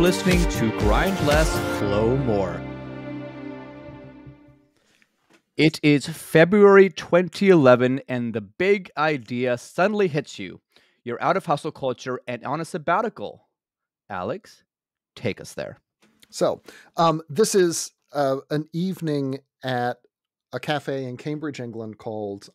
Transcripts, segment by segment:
listening to Grind Less, Flow More. It is February 2011, and the big idea suddenly hits you. You're out of hustle culture and on a sabbatical. Alex, take us there. So, this is an evening at a cafe in Cambridge, England called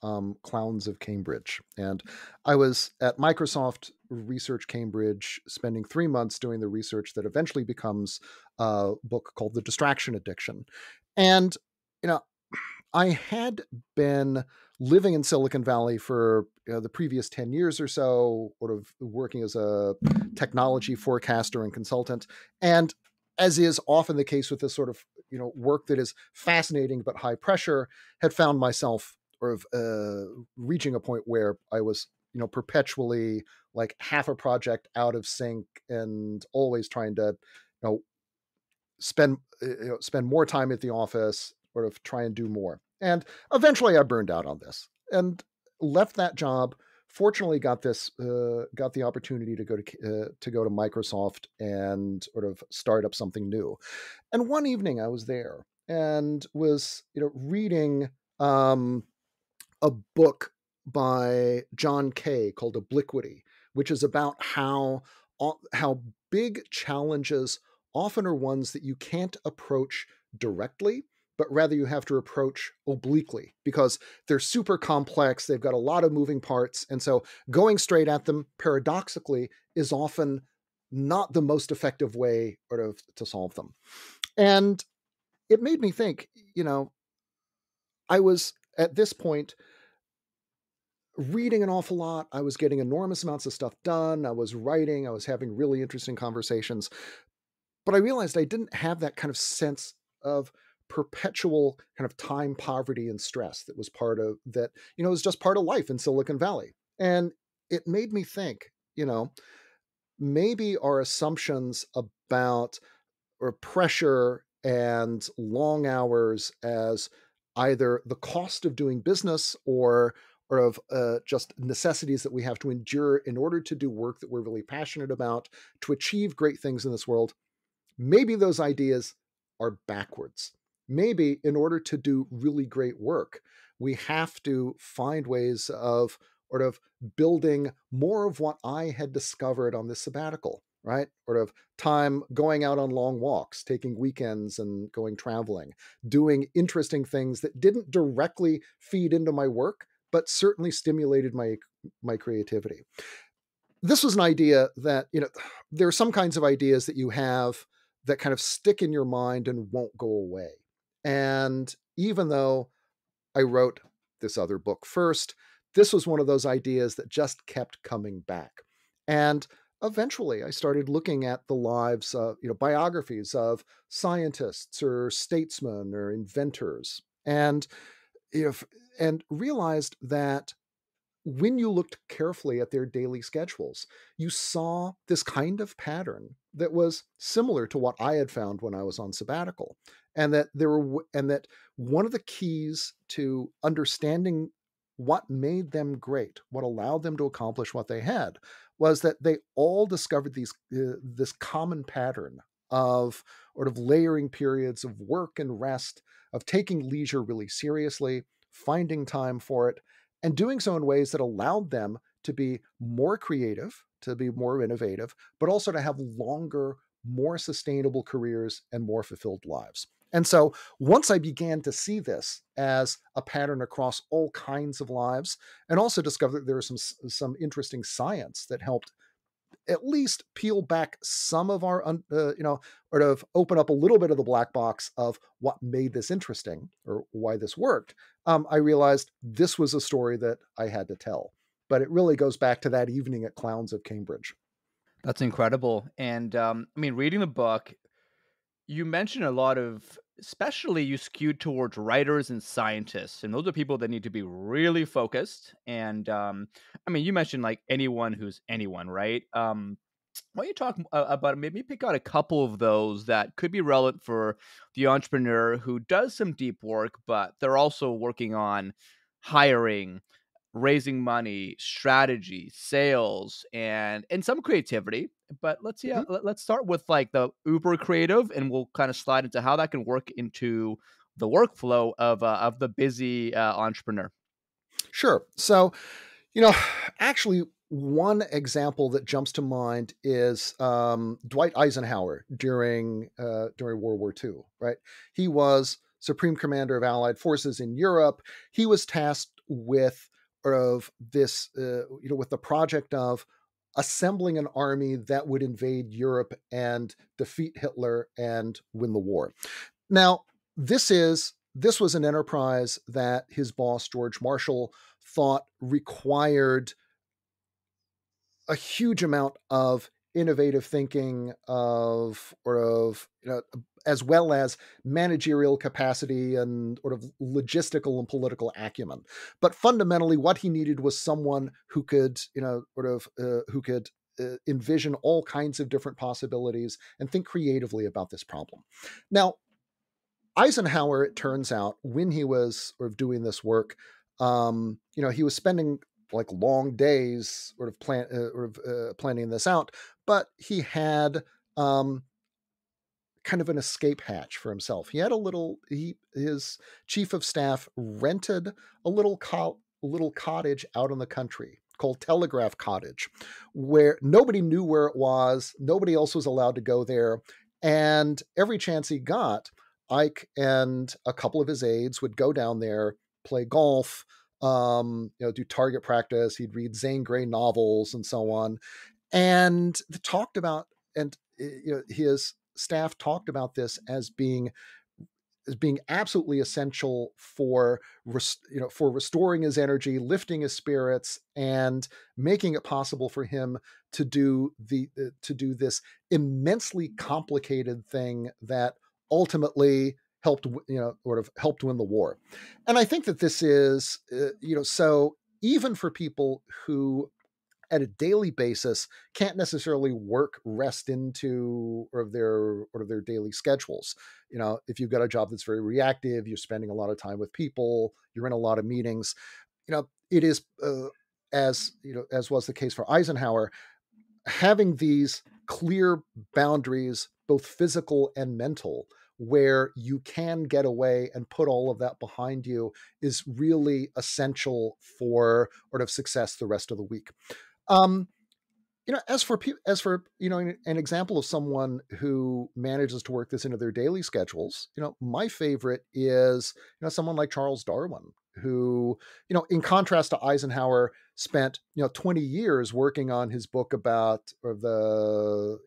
Clowns of Cambridge. And I was at Microsoft Research Cambridge spending 3 months doing the research that eventually becomes a book called The Distraction Addiction. And, I had been living in Silicon Valley for the previous 10 years or so, sort of working as a technology forecaster and consultant. And as is often the case with this sort of work that is fascinating but high pressure, had found myself sort of reaching a point where I was perpetually like half a project out of sync and always trying to spend more time at the office, sort of try and do more. And eventually I burned out on this and left that job. Fortunately, got the opportunity to go to Microsoft and sort of start up something new. And one evening I was there and was reading a book by John Kay called Obliquity, which is about how big challenges often are ones that you can't approach directly, but rather you have to approach obliquely because they're super complex. They've got a lot of moving parts. And so going straight at them, paradoxically, is often not the most effective way sort of to solve them. And it made me think, I was at this point reading an awful lot. I was getting enormous amounts of stuff done. I was writing. I was having really interesting conversations. But I realized I didn't have that kind of sense of perpetual kind of time poverty and stress that was part of that, was just part of life in Silicon Valley. And it made me think, maybe our assumptions about or pressure and long hours as either the cost of doing business or of just necessities that we have to endure in order to do work that we're really passionate about to achieve great things in this world. Maybe those ideas are backwards. Maybe in order to do really great work, we have to find ways of sort of building more of what I had discovered on this sabbatical, right? Sort of time going out on long walks, taking weekends and going traveling, doing interesting things that didn't directly feed into my work, but certainly stimulated my creativity. This was an idea that, there are some kinds of ideas that you have that kind of stick in your mind and won't go away. And even though I wrote this other book first, this was one of those ideas that just kept coming back. And eventually I started looking at the lives of, biographies of scientists or statesmen or inventors and realized that when you looked carefully at their daily schedules, you saw this kind of pattern that was similar to what I had found when I was on sabbatical. And that one of the keys to understanding what made them great, what allowed them to accomplish what they had, was that they all discovered this common pattern of sort of layering periods of work and rest, of taking leisure really seriously, finding time for it, and doing so in ways that allowed them to be more creative, to be more innovative, but also to have longer, more sustainable careers and more fulfilled lives. And so once I began to see this as a pattern across all kinds of lives, and also discovered that there was some interesting science that helped at least peel back some of our, sort of open up a little bit of the black box of what made this interesting or why this worked, I realized this was a story that I had to tell. But it really goes back to that evening at Clowns of Cambridge. That's incredible. And reading the book, you mentioned a lot of, especially you skewed towards writers and scientists, and those are people that need to be really focused. And you mentioned like anyone who's anyone, right? Why don't you talk about maybe pick out a couple of those that could be relevant for the entrepreneur who does some deep work, but they're also working on hiring, raising money, strategy, sales, and some creativity. But let's see, Mhm. let's start with like the uber creative, and we'll kind of slide into how that can work into the workflow of the busy entrepreneur. Sure. So, you know, actually, one example that jumps to mind is Dwight Eisenhower during World War II. Right, he was Supreme Commander of Allied forces in Europe. He was tasked with with the project of assembling an army that would invade Europe and defeat Hitler and win the war. Now, this was an enterprise that his boss George Marshall thought required a huge amount of innovative thinking as well as managerial capacity and sort of logistical and political acumen. But fundamentally what he needed was someone who could envision all kinds of different possibilities and think creatively about this problem. Now, Eisenhower, it turns out, when he was sort of doing this work, he was spending like long days planning this out, but he had um, kind of an escape hatch for himself. He had his chief of staff rented a little cottage out in the country called Telegraph Cottage, where nobody knew where it was, nobody else was allowed to go there, and every chance he got, Ike and a couple of his aides would go down there, play golf, do target practice. He'd read Zane Grey novels and so on, and talked about and his staff talked about this as being absolutely essential for for restoring his energy, lifting his spirits, and making it possible for him to do this immensely complicated thing that ultimately helped win the war. And I think that this is so even for people who at a daily basis can't necessarily work rest into or of their daily schedules. If you've got a job that's very reactive, you're spending a lot of time with people, you're in a lot of meetings. It is as was the case for Eisenhower, having these clear boundaries, both physical and mental, where you can get away and put all of that behind you is really essential for sort of success the rest of the week. um, as for an example of someone who manages to work this into their daily schedules, my favorite is someone like Charles Darwin, who in contrast to Eisenhower, spent 20 years working on his book about the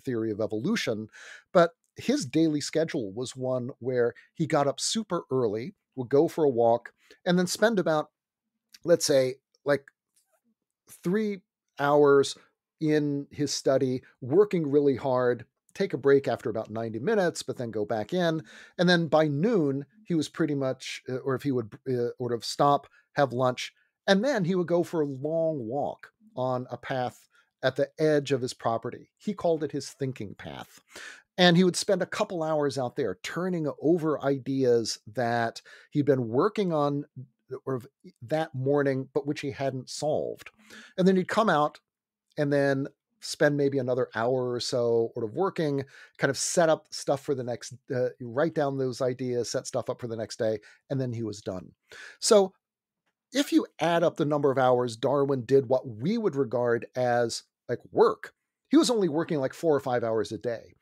theory of evolution, but his daily schedule was one where he got up super early, would go for a walk, and then spend about, let's say, like 3 hours in his study, working really hard, take a break after about 90 minutes, but then go back in. And then by noon, he was pretty much, or if he would sort of stop, have lunch, and then he would go for a long walk on a path at the edge of his property. He called it his thinking path. And he would spend a couple hours out there turning over ideas that he'd been working on or that morning, but which he hadn't solved. And then he'd come out and then spend maybe another hour or so sort of working, kind of set up stuff for the next, write down those ideas, set stuff up for the next day, and then he was done. So if you add up the number of hours Darwin did what we would regard as like work, he was only working like 4 or 5 hours a day.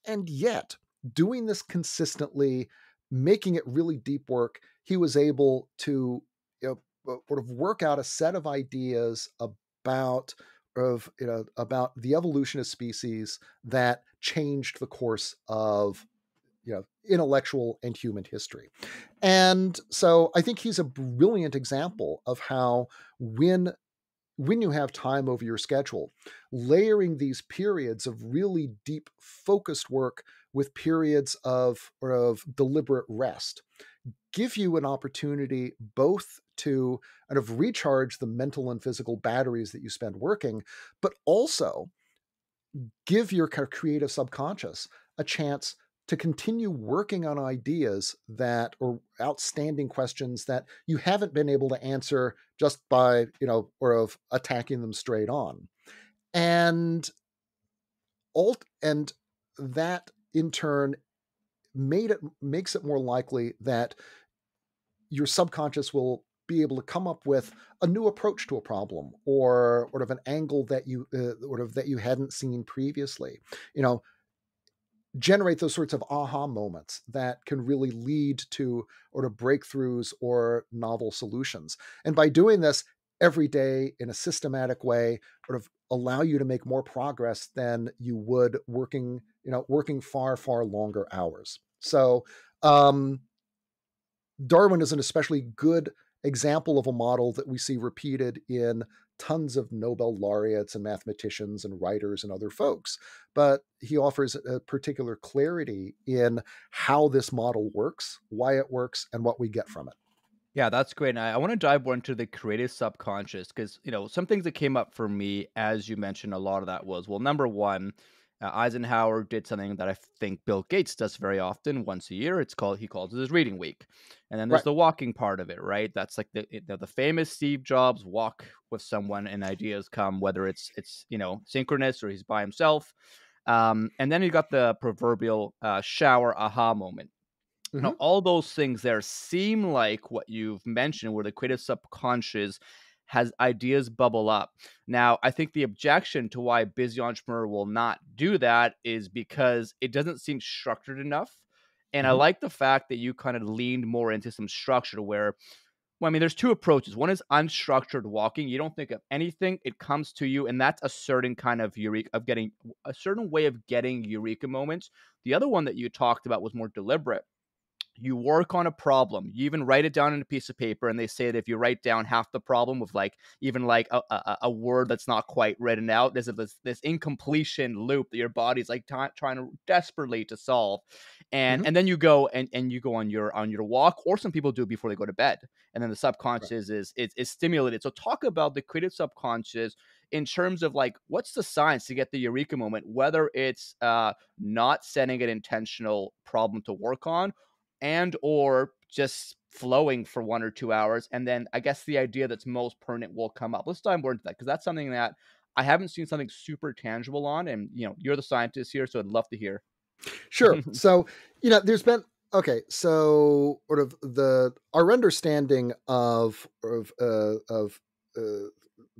And yet, doing this consistently, making it really deep work, he was able to sort of work out a set of ideas about the evolution of species that changed the course of intellectual and human history. And so I think he's a brilliant example of how when you have time over your schedule, layering these periods of really deep focused work with periods of deliberate rest give you an opportunity both to kind of recharge the mental and physical batteries that you spend working, but also give your kind of creative subconscious a chance to continue working on ideas that or outstanding questions that you haven't been able to answer just by, or of attacking them straight on. And and that in turn makes it more likely that your subconscious will be able to come up with a new approach to a problem or sort of an angle that you hadn't seen previously. You know, generate those sorts of aha moments that can really lead to or to breakthroughs or novel solutions. And by doing this every day in a systematic way, sort of allow you to make more progress than you would working far, far longer hours. So um, Darwin is an especially good example of a model that we see repeated in tons of Nobel laureates and mathematicians and writers and other folks. But he offers a particular clarity in how this model works, why it works, and what we get from it. Yeah, that's great. And I want to dive more into the creative subconscious because, some things that came up for me, as you mentioned, a lot of that was, well, number one, Eisenhower did something that I think Bill Gates does very often once a year. He calls it his reading week. And then there's Right. the walking part of it, right? That's like the famous Steve Jobs walk with someone and ideas come, whether it's synchronous or he's by himself. And then you got the proverbial shower aha moment. Now, Hmm. all those things there seem like what you've mentioned, where the creative subconscious has ideas bubble up. Now, I think the objection to why busy entrepreneur will not do that is because it doesn't seem structured enough. And I Hmm. like the fact that you kind of leaned more into some structure where, well, I mean, there's two approaches. One is unstructured walking. You don't think of anything, it comes to you, and that's a certain kind of eureka of getting a certain way of getting eureka moments. The other one that you talked about was more deliberate. You work on a problem, you even write it down on a piece of paper, and they say that if you write down half the problem with like even like a word that's not quite written out, there's this incompletion loop that your body's like trying to desperately to solve. and Hmm. and then you go on your walk, or some people do it before they go to bed, and then the Right. subconscious is stimulated. So talk about the creative subconscious in terms of like what's the science to get the eureka moment, whether it's not setting an intentional problem to work on, and or just flowing for 1 or 2 hours, and then I guess the idea that's most pertinent will come up. Let's dive more into that because that's something that I haven't seen something super tangible on, and, you're the scientist here, so I'd love to hear. Sure. So, there's been okay. So, sort of our understanding of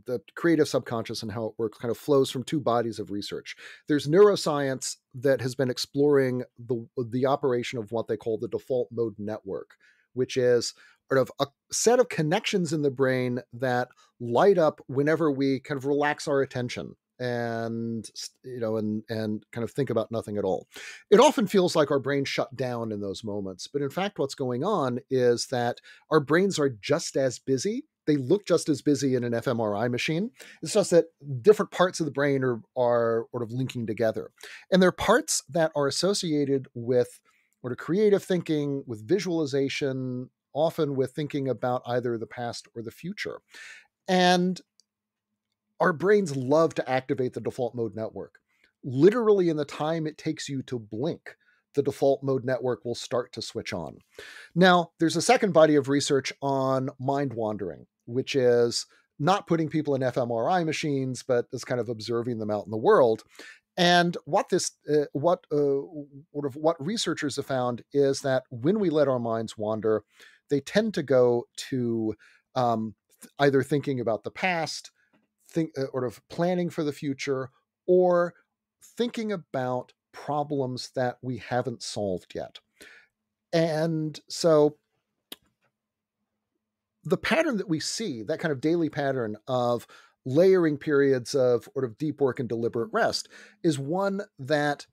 the creative subconscious and how it works kind of flows from two bodies of research. There's neuroscience that has been exploring the operation of what they call the default mode network, which is sort of a set of connections in the brain that light up whenever we kind of relax our attention and and kind of think about nothing at all. It often feels like our brains shut down in those moments, but in fact what's going on is that our brains are just as busy. They look just as busy in an fMRI machine. It's just that different parts of the brain are sort of linking together, and they're parts that are associated with sort of creative thinking, with visualization, often with thinking about either the past or the future. And our brains love to activate the default mode network. Literally, in the time it takes you to blink, the default mode network will start to switch on. Now, there's a second body of research on mind wandering, which is not putting people in fMRI machines, but is kind of observing them out in the world. And what researchers have found is that when we let our minds wander, they tend to go to either thinking about the past, sort of planning for the future, or thinking about problems that we haven't solved yet. And so the pattern that we see, that kind of daily pattern of layering periods of sort of deep work and deliberate rest, is one that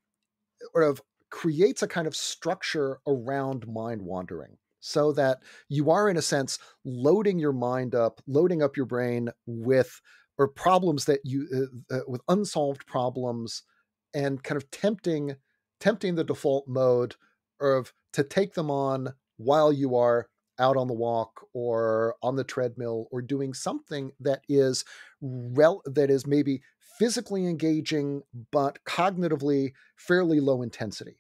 sort of creates a kind of structure around mind wandering so that you are, in a sense, loading up your brain with or problems that with unsolved problems, and kind of tempting the default mode of to take them on while you are out on the walk or on the treadmill or doing something that is maybe physically engaging but cognitively fairly low intensity.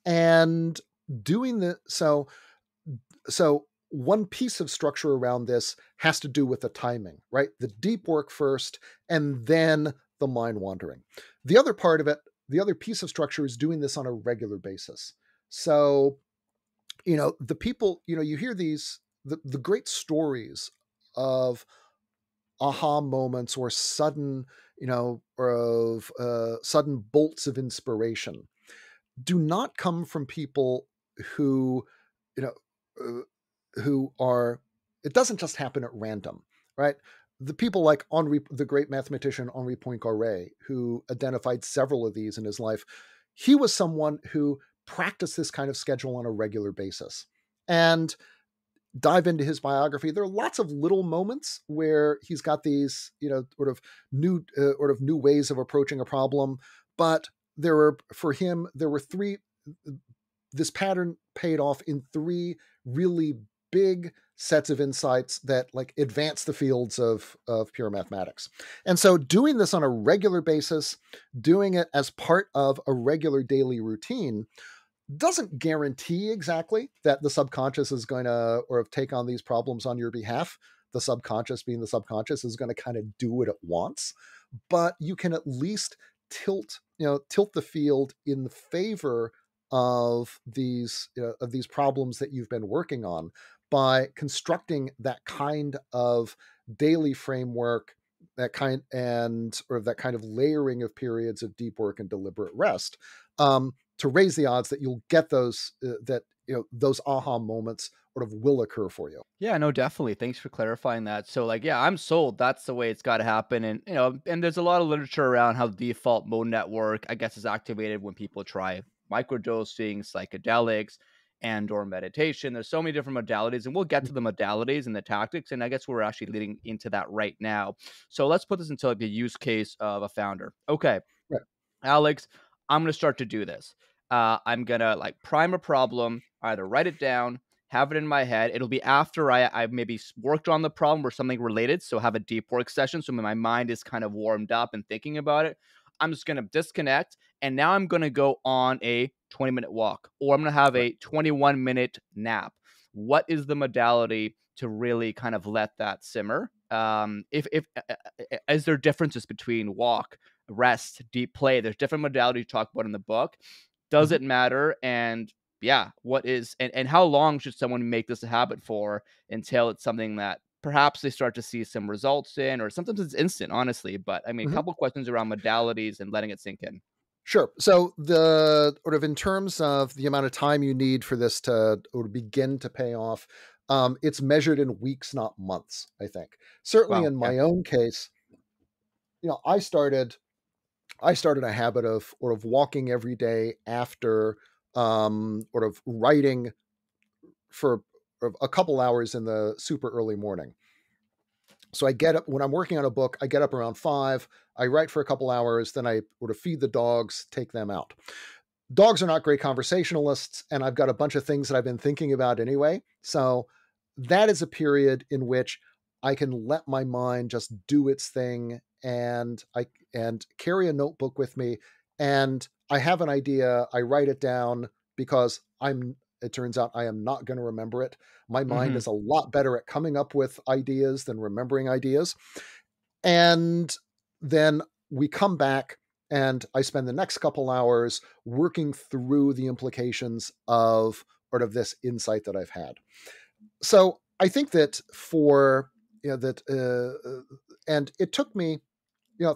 And doing the so one piece of structure around this has to do with the timing, right? The deep work first, and then the mind wandering. The other part of it, the other piece of structure is doing this on a regular basis. So, the people, you hear the great stories of aha moments or sudden, or of sudden bolts of inspiration do not come from people who, you know, who are, it doesn't just happen at random, right? The people like the great mathematician Henri Poincaré, who identified several of these in his life, he was someone who practiced this kind of schedule on a regular basis. And dive into his biography, there are lots of little moments where he's got these, sort of new ways of approaching a problem. But for him, there were three. This pattern paid off in three really big sets of insights that like advance the fields of pure mathematics. And so doing this on a regular basis, doing it as part of a regular daily routine doesn't guarantee exactly that the subconscious is going to or take on these problems on your behalf. The subconscious, being the subconscious, is going to kind of do what it wants, but you can at least tilt the field in favor of these problems that you've been working on by constructing that kind of daily framework, that kind of layering of periods of deep work and deliberate rest, to raise the odds that you'll get those aha moments sort of will occur for you. Yeah, no, definitely. Thanks for clarifying that. So, like, yeah, I'm sold. That's the way it's got to happen. And, and there's a lot of literature around how the default mode network, I guess, is activated when people try microdosing, psychedelics, and or meditation. There's so many different modalities, and we'll get to the modalities and the tactics. And I guess we're actually leading into that right now. So let's put this into like a use case of a founder. Okay, Right. Alex, I'm gonna start to do this. I'm gonna like prime a problem, either write it down, have it in my head. It'll be after I maybe worked on the problem or something related. So have a deep work session. So my mind is kind of warmed up and thinking about it. I'm just gonna disconnect, and now I'm gonna go on a 20-minute walk, or I'm gonna have Right. a 21-minute nap. What is the modality to really kind of let that simmer? If is there differences between walk, rest, deep play? There's different modalities you talk about in the book. Does Mhm. it matter? And yeah, what is and how long should someone make this a habit for until it's something that perhaps they start to see some results in, or sometimes it's instant, honestly. But I mean, a Mhm. couple questions around modalities and letting it sink in. Sure. So the sort of in terms of the amount of time you need for this to or begin to pay off, it's measured in weeks, not months, I think. Certainly Wow. in Okay. my own case, I started a habit of walking every day after sort of writing for a couple hours in the super early morning. So I get up when I'm working on a book, I get up around 5, I write for a couple hours, then I sort of feed the dogs, take them out. Dogs are not great conversationalists, and I've got a bunch of things that I've been thinking about anyway. So that is a period in which I can let my mind just do its thing, and carry a notebook with me, and I have an idea, I write it down because it turns out I am not going to remember it. My mind Hmm. is a lot better at coming up with ideas than remembering ideas. And then we come back, and I spend the next couple hours working through the implications of sort of this insight that I've had. So I think that and it took me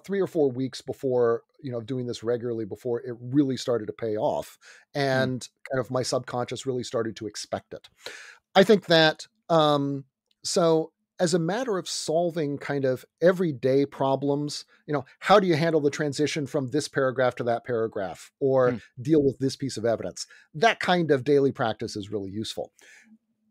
3 or 4 weeks before doing this regularly before it really started to pay off, Hmm. and kind of my subconscious really started to expect it. I think that so as a matter of solving kind of everyday problems, how do you handle the transition from this paragraph to that paragraph, or Hmm. deal with this piece of evidence? That kind of daily practice is really useful.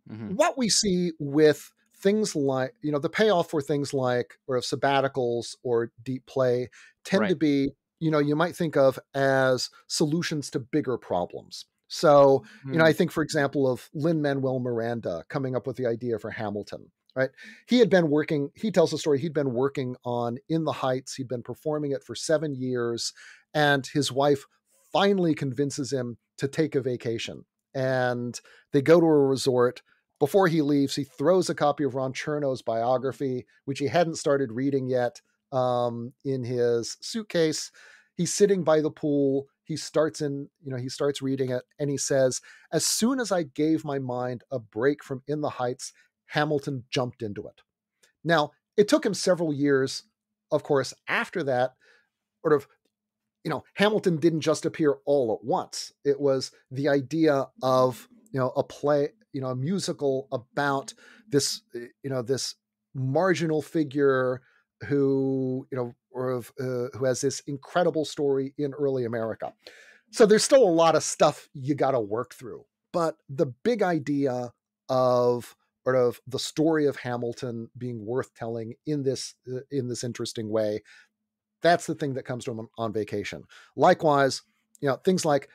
Hmm. What we see with things like, the payoff for things like or of sabbaticals or deep play tend Right. to be, you might think of as solutions to bigger problems. So, I Hmm. think, for example, of Lin-Manuel Miranda coming up with the idea for Hamilton, right? He tells the story, he'd been working on In the Heights, he'd been performing it for 7 years, and his wife finally convinces him to take a vacation. And they go to a resort. Before he leaves, he throws a copy of Ron Cherno's biography, which he hadn't started reading yet, in his suitcase. He's sitting by the pool. He starts reading it, and he says, "As soon as I gave my mind a break from In the Heights, Hamilton jumped into it." Now, it took him several years, of course, after that, sort of, Hamilton didn't just appear all at once. It was the idea of, a play, a musical about this, this marginal figure who, who has this incredible story in early America. So there's still a lot of stuff you got to work through. But the big idea of sort of the story of Hamilton being worth telling in this interesting way, that's the thing that comes to him on vacation. Likewise, things like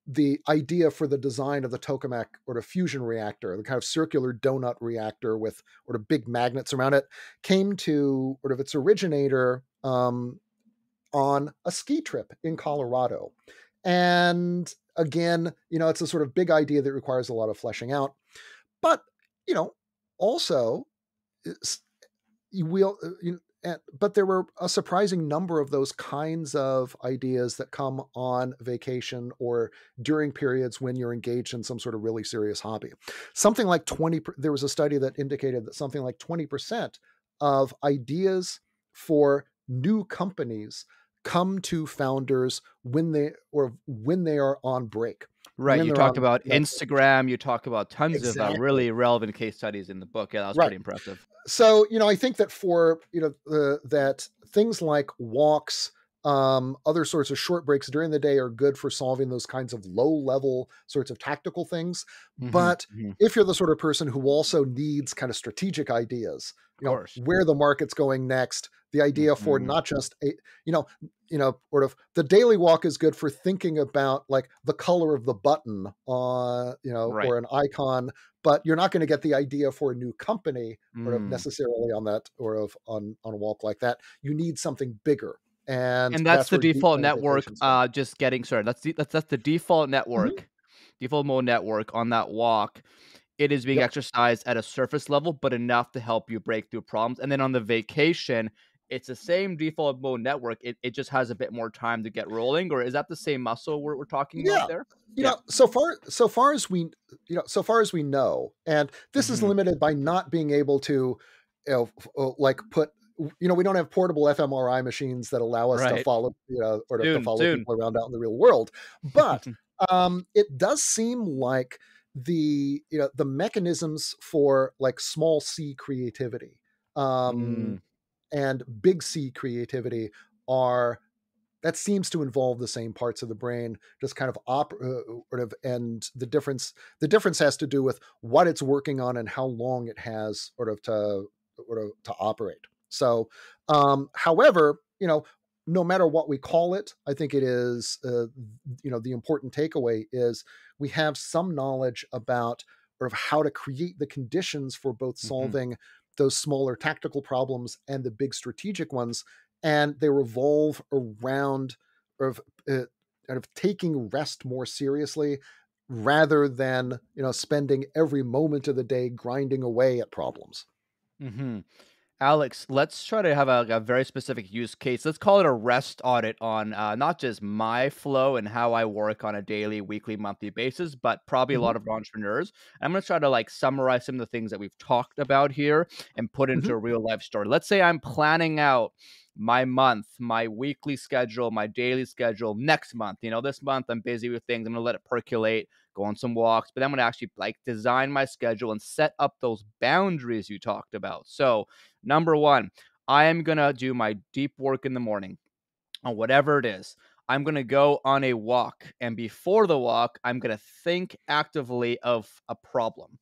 the idea for the design of the tokamak or the fusion reactor, the kind of circular donut reactor with sort of big magnets around it, came to sort of its originator on a ski trip in Colorado. And again, it's a sort of big idea that requires a lot of fleshing out. But, also, but there were a surprising number of those kinds of ideas that come on vacation or during periods when you're engaged in some sort of really serious hobby. Something like there was a study that indicated that something like 20% of ideas for new companies come to founders when they are on break. Right. When You they're talk on about Instagram. You talk about tons of exactly really relevant case studies in the book. Yeah, that was right. pretty impressive. So, I think that for, that things like walks, other sorts of short breaks during the day are good for solving those kinds of low level sorts of tactical things. Hmm. But if you're the sort of person who also needs kind of strategic ideas, Of course. where the market's going next, the idea for Hmm. not just sort of the daily walk is good for thinking about like the color of the button on, Right. or an icon, but you're not going to get the idea for a new company sort of Mm. necessarily on that or on a walk like that. You need something bigger. And And that's that's the where deep default time network, vacations come. just getting started. That's the default Mhm. network, default mode network on that walk. It is being Yep. exercised at a surface level, but enough to help you break through problems. And then on the vacation, it's the same default mode network. It just has a bit more time to get rolling, or is that the same muscle we're talking about Yeah. there? Yeah. So far as we know, and this is Mhm. limited by not being able to, like put, we don't have portable fMRI machines that allow us to Right. follow, or to Soon, follow soon. people around out in the real world. But it does seem like the mechanisms for like small c creativity, Mm. and big C creativity are that seems to involve the same parts of the brain, just kind of sort of, and the difference has to do with what it's working on and how long it has sort of to operate. So, however, no matter what we call it, I think it is, the important takeaway is we have some knowledge about sort of how to create the conditions for both Mhm. solving those smaller tactical problems and the big strategic ones, and they revolve around of kind of taking rest more seriously rather than spending every moment of the day grinding away at problems. Mhm. Alex, let's try to have a very specific use case. Let's call it a rest audit on not just my flow and how I work on a daily, weekly, monthly basis, but probably a Hmm. lot of entrepreneurs. I'm going to try to like summarize some of the things that we've talked about here and put into Hmm. a real life story. Let's say I'm planning out my month, my weekly schedule, my daily schedule next month. This month I'm busy with things. I'm going to let it percolate, go on some walks, but I'm going to actually like design my schedule and set up those boundaries you talked about. So, number one, I am going to do my deep work in the morning on whatever it is. I'm going to go on a walk. And before the walk, I'm going to think actively of a problem.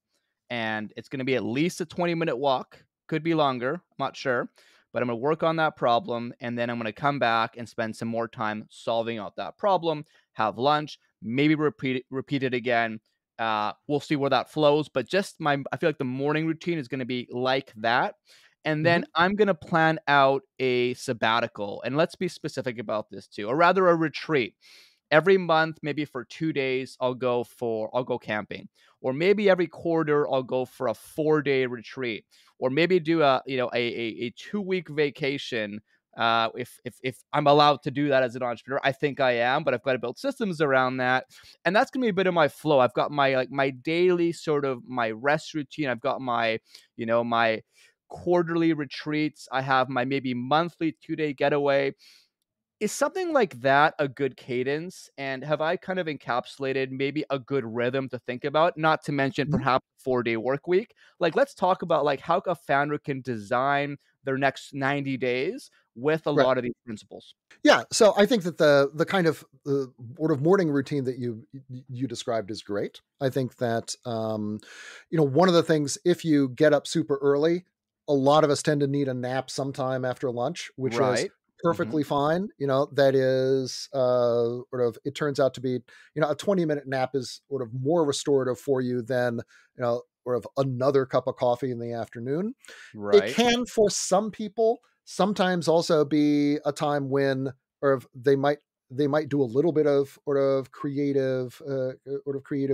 And it's going to be at least a 20-minute walk. Could be longer. I'm not sure. But I'm going to work on that problem. And then I'm going to come back and spend some more time solving out that problem, have lunch, maybe repeat it again. We'll see where that flows. But I feel like the morning routine is going to be like that. And then Hmm. I'm going to plan out a sabbatical. And let's be specific about this too, or rather a retreat. every month, maybe for 2 days, I'll go camping. Or maybe every quarter I'll go for a 4-day retreat. Or maybe do a 2-week vacation. If I'm allowed to do that as an entrepreneur, I think I am, but I've got to build systems around that. And that's gonna be a bit of my flow. I've got my my daily sort of my rest routine. I've got my, my quarterly retreats. I have my maybe monthly 2-day getaway. Is something like that a good cadence? And have I kind of encapsulated maybe a good rhythm to think about? Not to mention Mhm. perhaps 4-day work week. Like, let's talk about like how a founder can design their next 90 days with a Right. lot of these principles. Yeah, so I think that the kind of sort of morning routine that you described is great. I think that one of the things, if you get up super early, a lot of us tend to need a nap sometime after lunch, which is Right. Mhm. perfectly fine. That is sort of, it turns out to be, a 20-minute nap is sort of more restorative for you than sort of another cup of coffee in the afternoon. It Right. can, for some people, sometimes also be a time when, or if they might do a little bit of sort of creative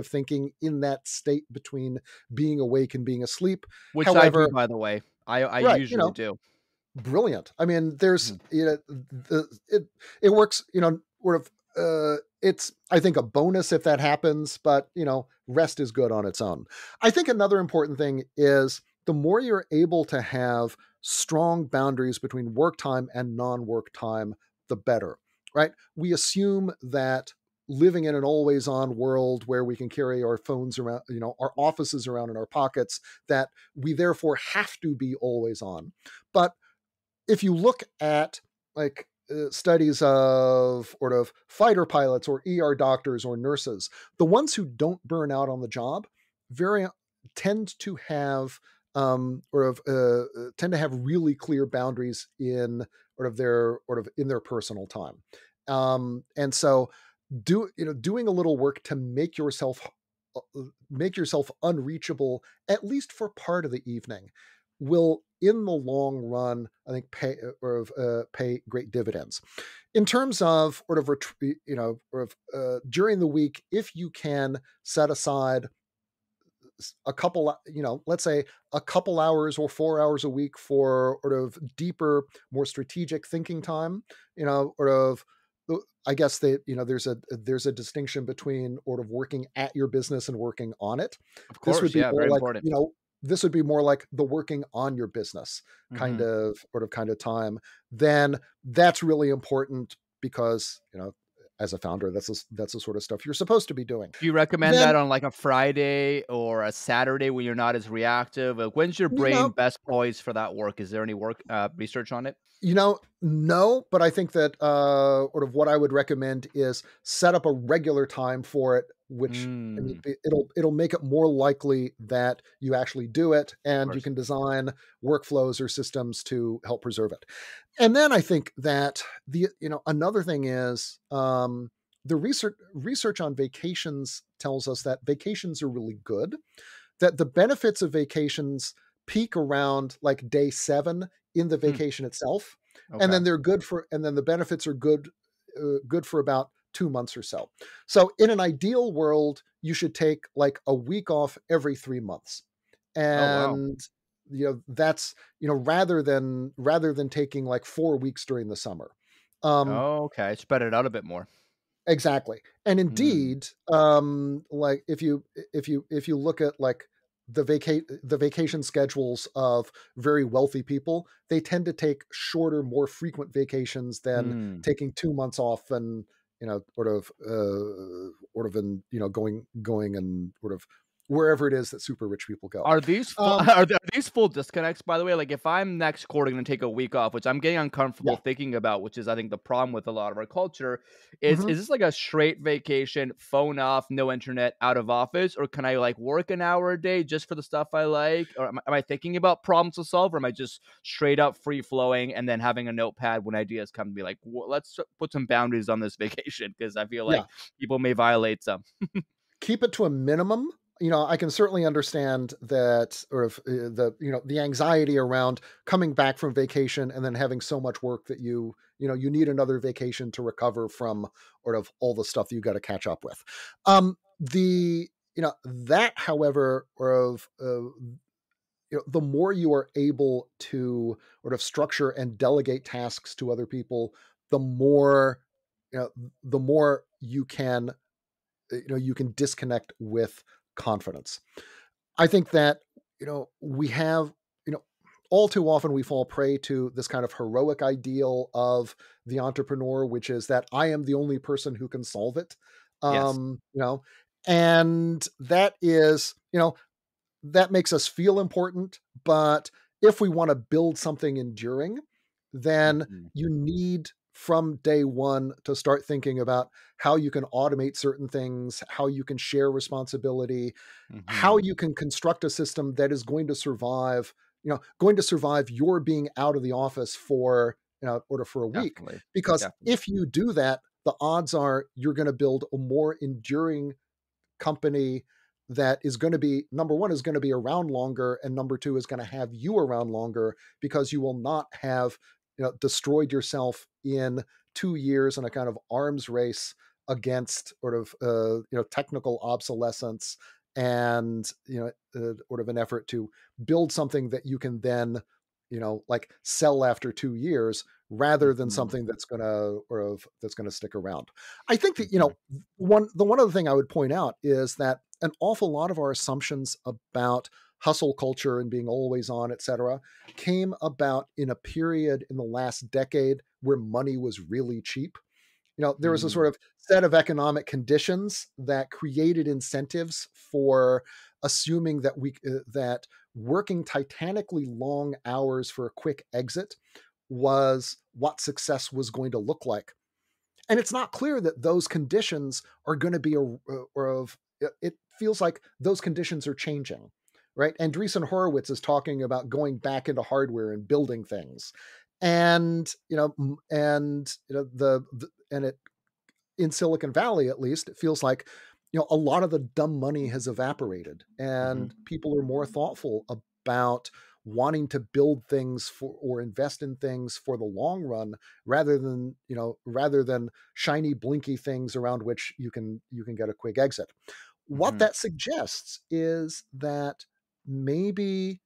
thinking in that state between being awake and being asleep. Which I do, However, by the way. I right, usually do. brilliant. I mean, there's Mhm. it works. Sort of. It's, I think, a bonus if that happens, but rest is good on its own. I think another important thing is the more you're able to have strong boundaries between work time and non-work time, the better. Right? We assume that living in an always on world where we can carry our phones around, our offices around in our pockets, that we therefore have to be always on. But if you look at like studies of sort of fighter pilots or ER doctors or nurses, the ones who don't burn out on the job very tend to have tend to have really clear boundaries in their personal time, and so doing a little work to make yourself unreachable at least for part of the evening will, in the long run, I think pay great dividends. In terms of during the week, if you can set aside a couple, let's say a couple hours or 4 hours a week for sort of deeper, more strategic thinking time, sort of. I guess there's a distinction between sort of working at your business and working on it. Of This would course, be yeah, more very like, important. this would be more like the working on your business Mhm. kind of time. Then that's really important because, as a founder, that's the sort of stuff you're supposed to be doing. Do you recommend Then, that on, like, a Friday or a Saturday when you're not as reactive? Like, when's your you brain know, best poised for that work? Is there any research on it? No, but I think that sort of what I would recommend is set up a regular time for it, which, I mean, Mm, it'll make it more likely that you actually do it, of and you course. can design workflows or systems to help preserve it. And then I think that another thing is, the research on vacations tells us that vacations are really good, that the benefits of vacations peak around like day 7 in the Hmm, vacation itself, and okay. then the benefits are good for about 2 months or so. So in an ideal world, you should take like a week off every 3 months, Oh, wow. and that's rather than taking like 4 weeks during the summer. Um, Oh, okay, spread it out a bit more. Exactly. And Mm, indeed, like if you look at like the vacation schedules of very wealthy people, they tend to take shorter, more frequent vacations than hmm. taking 2 months off and and going and sort of wherever it is that super rich people go. Are these full Um, are these full disconnects, by the way? Like, if I'm next quarter gonna take a week off, which I'm getting uncomfortable yeah. thinking about, which is, I think, the problem with a lot of our culture, Mhm. is this like a straight vacation, phone off, no internet, out of office, or can I, like, work an hour a day just for the stuff I like? Or am I thinking about problems to solve, or am I just straight up free flowing and then having a notepad when ideas come to me like, "Let's put some boundaries on this vacation because I feel Yeah. like people may violate some." Keep it to a minimum. I can certainly understand that sort of the anxiety around coming back from vacation and then having so much work that you need another vacation to recover from sort of all the stuff you got to catch up with. The that, however, the more you are able to sort of structure and delegate tasks to other people, the more you know, the more you can disconnect with confidence. I think that we have you know all too often we fall prey to this kind of heroic ideal of the entrepreneur, which is that I am the only person who can solve it. Yes. You know, and that makes us feel important. But if we want to build something enduring, then Mhm. you need from day one to start thinking about how you can automate certain things, how you can share responsibility, how Mhm. you can construct a system that is going to survive your being out of the office for order for a week. Definitely. Because Definitely. if you do that, the odds are you're going to build a more enduring company that is going to be number one is going to be around longer, and number two is going to have you around longer, because you will not have destroyed yourself in 2 years in a kind of arms race against sort of technical obsolescence, and sort of an effort to build something that you can then like sell after 2 years, rather than Mhm. something that's going to stick around. I think that Mhm. one other thing I would point out is that an awful lot of our assumptions about hustle culture and being always on, et cetera, came about in a period in the last decade where money was really cheap. There was a sort Mm. of set of economic conditions that created incentives for assuming that working titanically long hours for a quick exit was what success was going to look like. And it's not clear that those conditions are going to be or of it feels like those conditions are changing, right? Andreessen Horowitz is talking about going back into hardware and building things, and and it in Silicon Valley, at least, it feels like a lot of the dumb money has evaporated, Mhm. and people are more thoughtful about wanting to build things for or invest in things for the long run, rather than shiny blinky things around which you can get a quick exit. What Mhm. that suggests is that maybe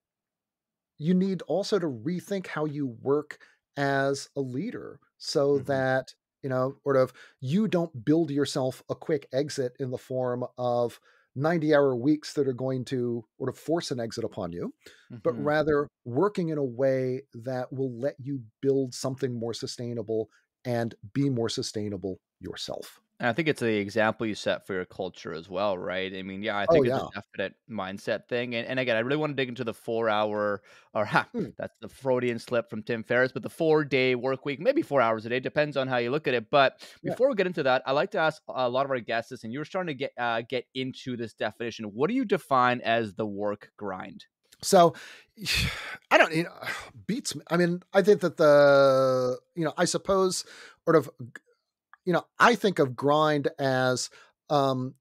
you need also to rethink how you work as a leader, so Mhm. that sort of you don't build yourself a quick exit in the form of 90-hour weeks that are going to sort of force an exit upon you, but Mhm. rather working in a way that will let you build something more sustainable and be more sustainable yourself. And I think it's the example you set for your culture as well, right? I mean, yeah, I Oh think it's a yeah. definite mindset thing. And again, I really want to dig into the 4 hour or ha, Hmm. that's the Freudian slip from Tim Ferriss, but the 4 day work week, maybe 4 hours a day, depends on how you look at it. But Yeah. before we get into that, I like to ask a lot of our guests this, and you're starting to get into this definition. What do you define as the work grind? So I don't, beats me. I mean, I think that I suppose sort of, I think of grind as um,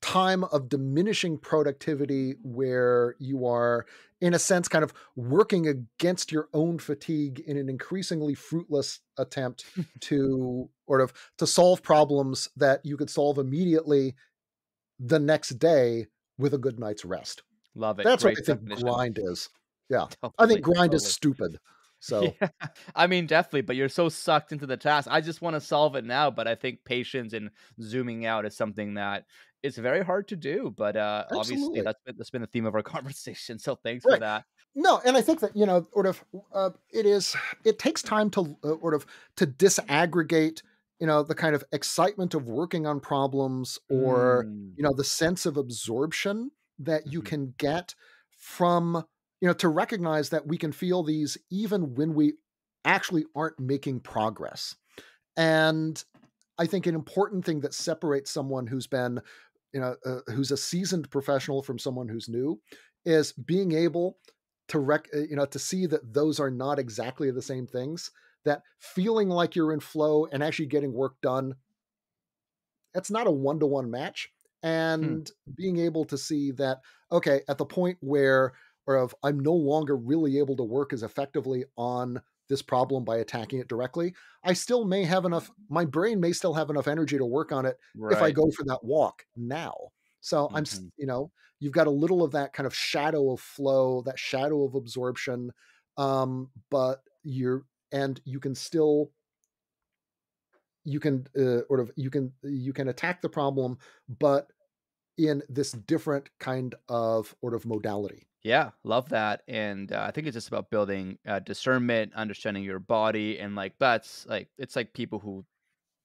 time of diminishing productivity where you are, in a sense, kind of working against your own fatigue in an increasingly fruitless attempt to solve problems that you could solve immediately the next day with a good night's rest. Love it. That's what I Great think definition. grind is. Yeah. I think Totally. grind is Totally. stupid. So, Yeah, I mean, definitely, but you're so sucked into the task. I just wanna solve it now, but I think patience and zooming out is something that is very hard to do, but, obviously, absolutely. that's been the theme of our conversation, so thanks for Right. that. No, and I think that, it takes time to to disaggregate, the kind of excitement of working on problems, or, Mm. the sense of absorption that you Mhm, can get from, to recognize that we can feel these even when we actually aren't making progress. And I think an important thing that separates someone who's a seasoned professional from someone who's new is being able to see that those are not exactly the same things. That feeling like you're in flow and actually getting work done, that's not a one-to-one match. Hmm. and being able to see that, okay, at the point where, or of I'm no longer really able to work as effectively on this problem by attacking it directly, I still may have enough, my brain may still have enough energy to work on it if I Right. go for that walk now. So Mhm. you've got a little of that kind of shadow of flow, that shadow of absorption, but you can still, you can attack the problem, but in this different kind of sort of modality. Yeah, love that, and, I think it's just about building, discernment, understanding your body, and, like, that's, like it's like people who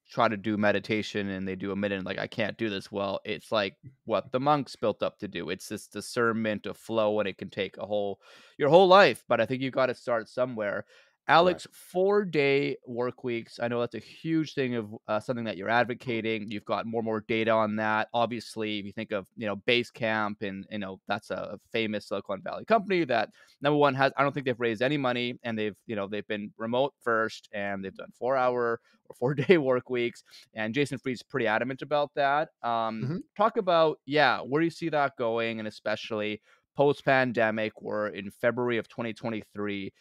try to do meditation and they do a minute and like I can't do this well. It's like what the monks built up to do. It's this discernment of flow and it can take a whole your whole life, but I think you got to start somewhere. Right. Alex, 4-day work weeks. I know that's a huge thing of something that you're advocating. You've got more data on that. Obviously, if you think of Basecamp and that's a famous Silicon Valley company that number one has I don't think they've raised any money and they've been remote first and they've done 4-hour or 4-day work weeks. And Jason Fried's pretty adamant about that. Mhm. Talk about, yeah, where do you see that going? And especially post pandemic, we're in February of 2023.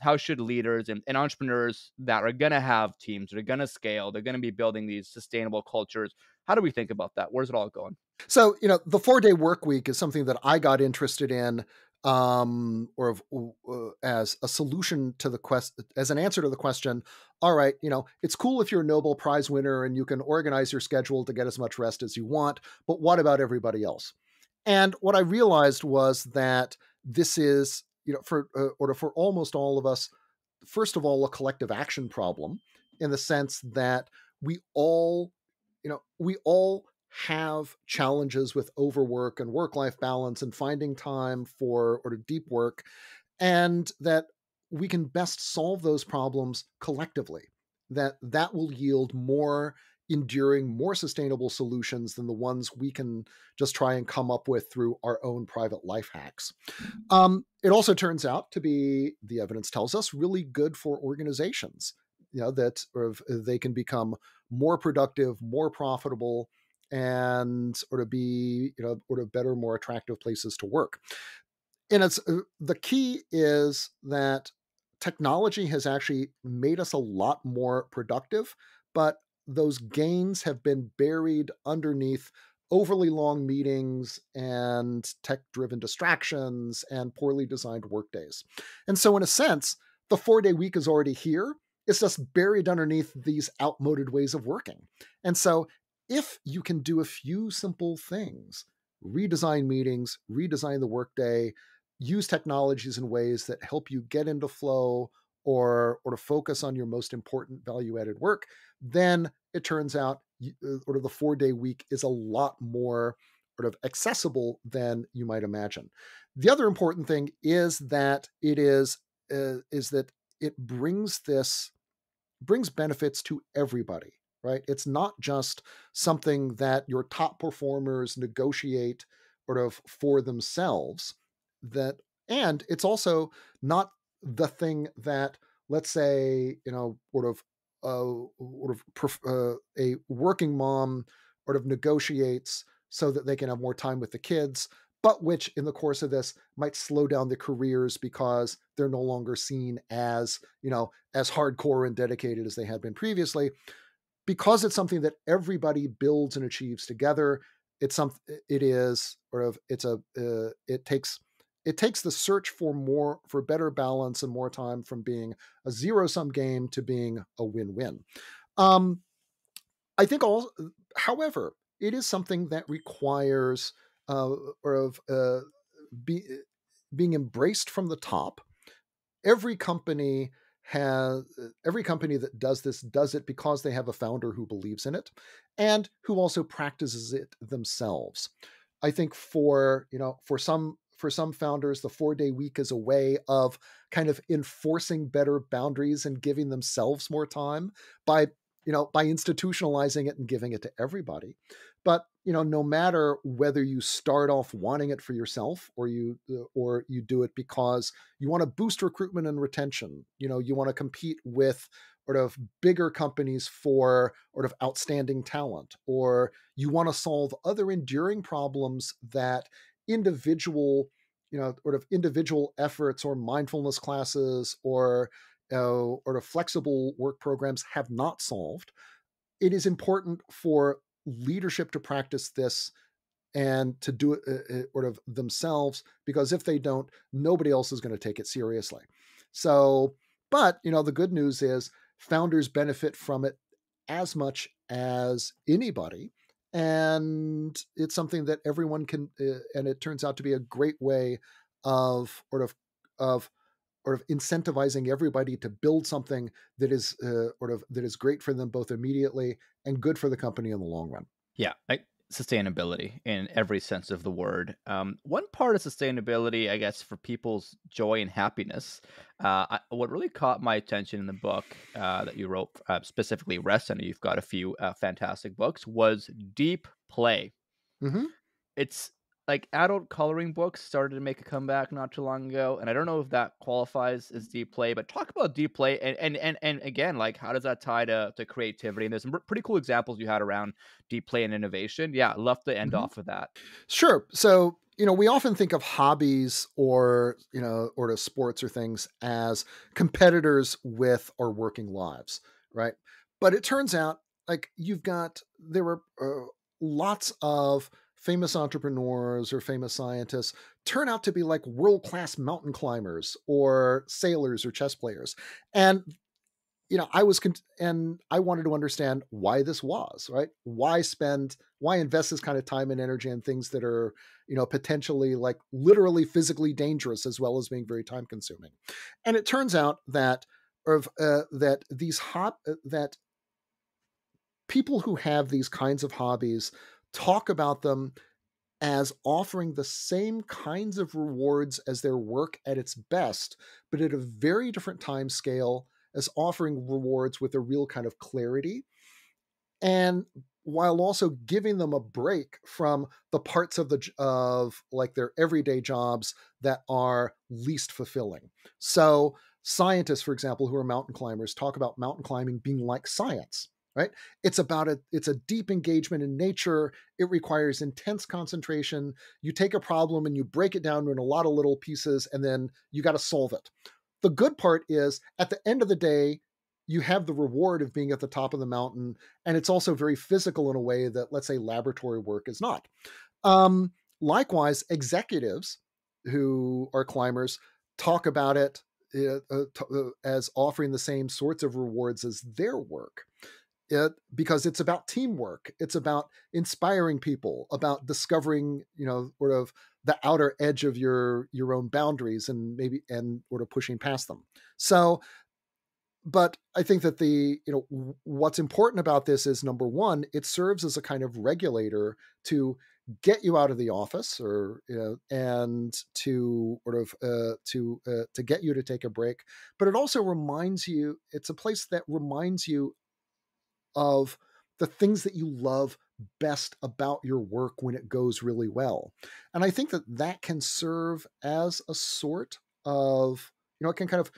How should leaders and entrepreneurs that are going to have teams, that are going to scale, they're going to be building these sustainable cultures? How do we think about that? Where's it all going? So, the 4-day work week is something that I got interested in, as a solution to the as an answer to the question. All right, it's cool if you're a Nobel Prize winner and you can organize your schedule to get as much rest as you want, but what about everybody else? And what I realized was that this is, for almost all of us, first of all, a collective action problem, in the sense that we all, we all have challenges with overwork and work life balance and finding time for or to deep work, and that we can best solve those problems collectively, that will yield more enduring, more sustainable solutions than the ones we can just try and come up with through our own private life hacks. It also turns out to be, the evidence tells us, really good for organizations. That they can become more productive, more profitable, and or to be or to better, more attractive places to work. And it's the key is that technology has actually made us a lot more productive, but those gains have been buried underneath overly long meetings and tech-driven distractions and poorly designed workdays. And so, in a sense, the 4-day week is already here. It's just buried underneath these outmoded ways of working. And so, if you can do a few simple things, redesign meetings, redesign the workday, use technologies in ways that help you get into flow, or to focus on your most important value added work, then it turns out the 4-day week is a lot more accessible than you might imagine. The other important thing is that it brings benefits to everybody, right? It's not just something that your top performers negotiate for themselves. That and it's also not the thing that, let's say, a working mom negotiates so that they can have more time with the kids, but which in the course of this might slow down the careers because they're no longer seen as, as hardcore and dedicated as they had been previously. Because it's something that everybody builds and achieves together, it's some it is sort of it's a it takes the search for better balance and more time from being a zero sum game to being a win-win. um I think all However, it is something that requires or of be, being embraced from the top. Every company every company that does this does it because they have a founder who believes in it and who also practices it themselves. I think for some founders, the 4-day week is a way of kind of enforcing better boundaries and giving themselves more time by by institutionalizing it and giving it to everybody. But no matter whether you start off wanting it for yourself, or you do it because you want to boost recruitment and retention, you want to compete with sort of bigger companies for sort of outstanding talent, or you want to solve other enduring problems that individual, sort of individual efforts or mindfulness classes or the flexible work programs have not solved. It is important for leadership to practice this and to do it sort of themselves, because if they don't, nobody else is going to take it seriously. So, but the good news is founders benefit from it as much as anybody, and it's something that everyone can. And it turns out to be a great way of of incentivizing everybody to build something that is that is great for them both immediately and good for the company in the long run. Yeah, sustainability in every sense of the word. One part of sustainability, I guess, for people's joy and happiness, what really caught my attention in the book that you wrote, specifically Rest, and you've got a few fantastic books, was deep play. Hmm. It's like adult coloring books started to make a comeback not too long ago, and I don't know if that qualifies as deep play, but talk about deep play and again, like how does that tie to creativity? And there's some pretty cool examples you had around deep play and innovation. Yeah, I'd love to end Hmm. off with that. Sure. So, we often think of hobbies or, or to sports or things as competitors with our working lives, right? But it turns out like there were lots of famous entrepreneurs or famous scientists turn out to be like world class mountain climbers or sailors or chess players. And and I wanted to understand why this was, right? Why invest this kind of time and energy in things that are, potentially like literally physically dangerous as well as being very time consuming. And it turns out that that people who have these kinds of hobbies talk about them as offering the same kinds of rewards as their work at its best, but at a very different time scale, as offering rewards with a real kind of clarity, and while also giving them a break from the parts of like their everyday jobs that are least fulfilling. So scientists, for example, who are mountain climbers, talk about mountain climbing being like science, right? It's a deep engagement in nature. It requires intense concentration. You take a problem and you break it down in a lot of little pieces, and then you got to solve it. The good part is at the end of the day, you have the reward of being at the top of the mountain, and it's also very physical in a way that, let's say, laboratory work is not. Likewise, executives who are climbers talk about it as offering the same sorts of rewards as their work. Because it's about teamwork, it's about inspiring people, about discovering, sort of the outer edge of your own boundaries, and maybe and sort of pushing past them. So but I think that what's important about this is, number one, it serves as a kind of regulator to get you out of the office, or and to sort of to get you to take a break. But it also reminds you, it's a place that reminds you of the things that you love best about your work when it goes really well. And I think that that can serve as a sort of, it can kind of,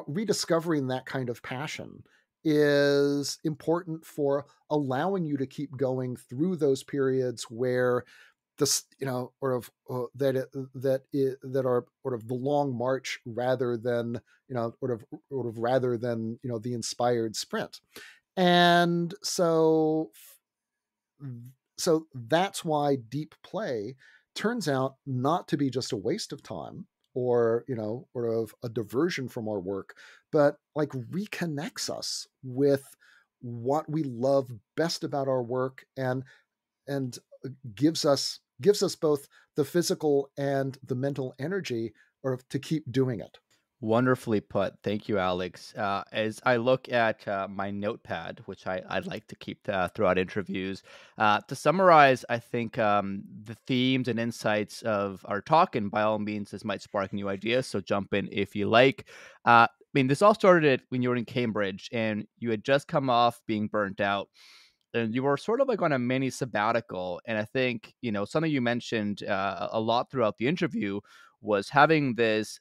rediscovering that kind of passion is important for allowing you to keep going through those periods where this, sort of that are sort of the long march rather than, rather than, the inspired sprint. And so that's why deep play turns out not to be just a waste of time, or sort of a diversion from our work, but like reconnects us with what we love best about our work, and gives us both the physical and the mental energy or to keep doing it. Wonderfully put. Thank you, Alex. As I look at my notepad, which I like to keep throughout interviews, to summarize, I think the themes and insights of our talk, and by all means, this might spark new ideas, so jump in if you like. I mean, this all started when you were in Cambridge and you had just come off being burnt out. And you were sort of like on a mini sabbatical. And I think, something you mentioned a lot throughout the interview was having this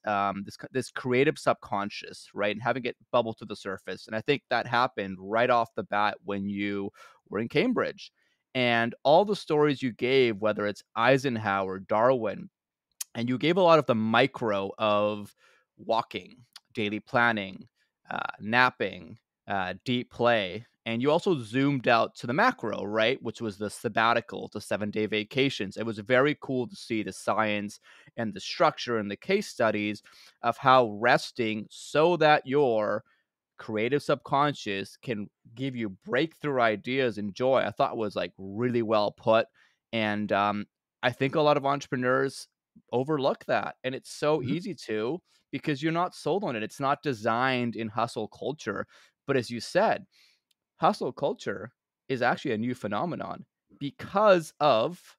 creative subconscious, right, and having it bubble to the surface. And I think that happened right off the bat when you were in Cambridge. And all the stories you gave, whether it's Eisenhower, Darwin, and you gave a lot of the micro of walking, daily planning, napping, deep play. And you also zoomed out to the macro, right? Which was the sabbatical, the 7-day vacations. It was very cool to see the science and the structure and the case studies of how resting so that your creative subconscious can give you breakthrough ideas and joy. I thought was like really well put. And I think a lot of entrepreneurs overlook that. And it's so Mhm. easy to, because you're not sold on it. It's not designed in hustle culture. But as you said, hustle culture is actually a new phenomenon because of,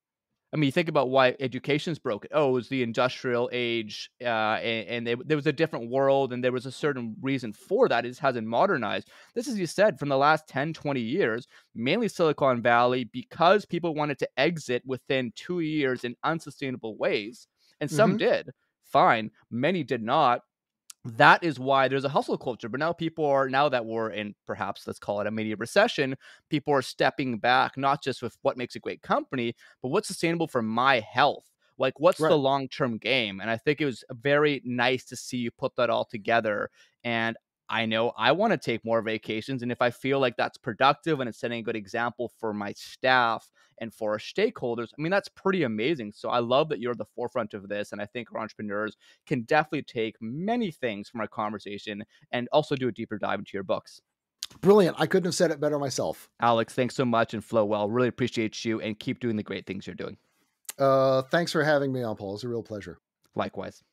I mean, think about why education's broken. Oh, it was the industrial age, there was a different world, and there was a certain reason for that. It just hasn't modernized. This, as you said, from the last 10, 20 years, mainly Silicon Valley, because people wanted to exit within 2 years in unsustainable ways, and some Mhm. did. Fine. Many did not. That is why there's a hustle culture. But now people are, now that we're in, perhaps let's call it a mini recession, people are stepping back, not just with what makes a great company, but what's sustainable for my health. Like, what's the Right. long term game? And I think it was very nice to see you put that all together. And I know I want to take more vacations. And if I feel like that's productive and it's setting a good example for my staff and for our stakeholders, I mean, that's pretty amazing. So I love that you're at the forefront of this. And I think our entrepreneurs can definitely take many things from our conversation and also do a deeper dive into your books. Brilliant. I couldn't have said it better myself. Alex, thanks so much and flow well. Really appreciate you and keep doing the great things you're doing. Thanks for having me on, Paul. It's a real pleasure. Likewise.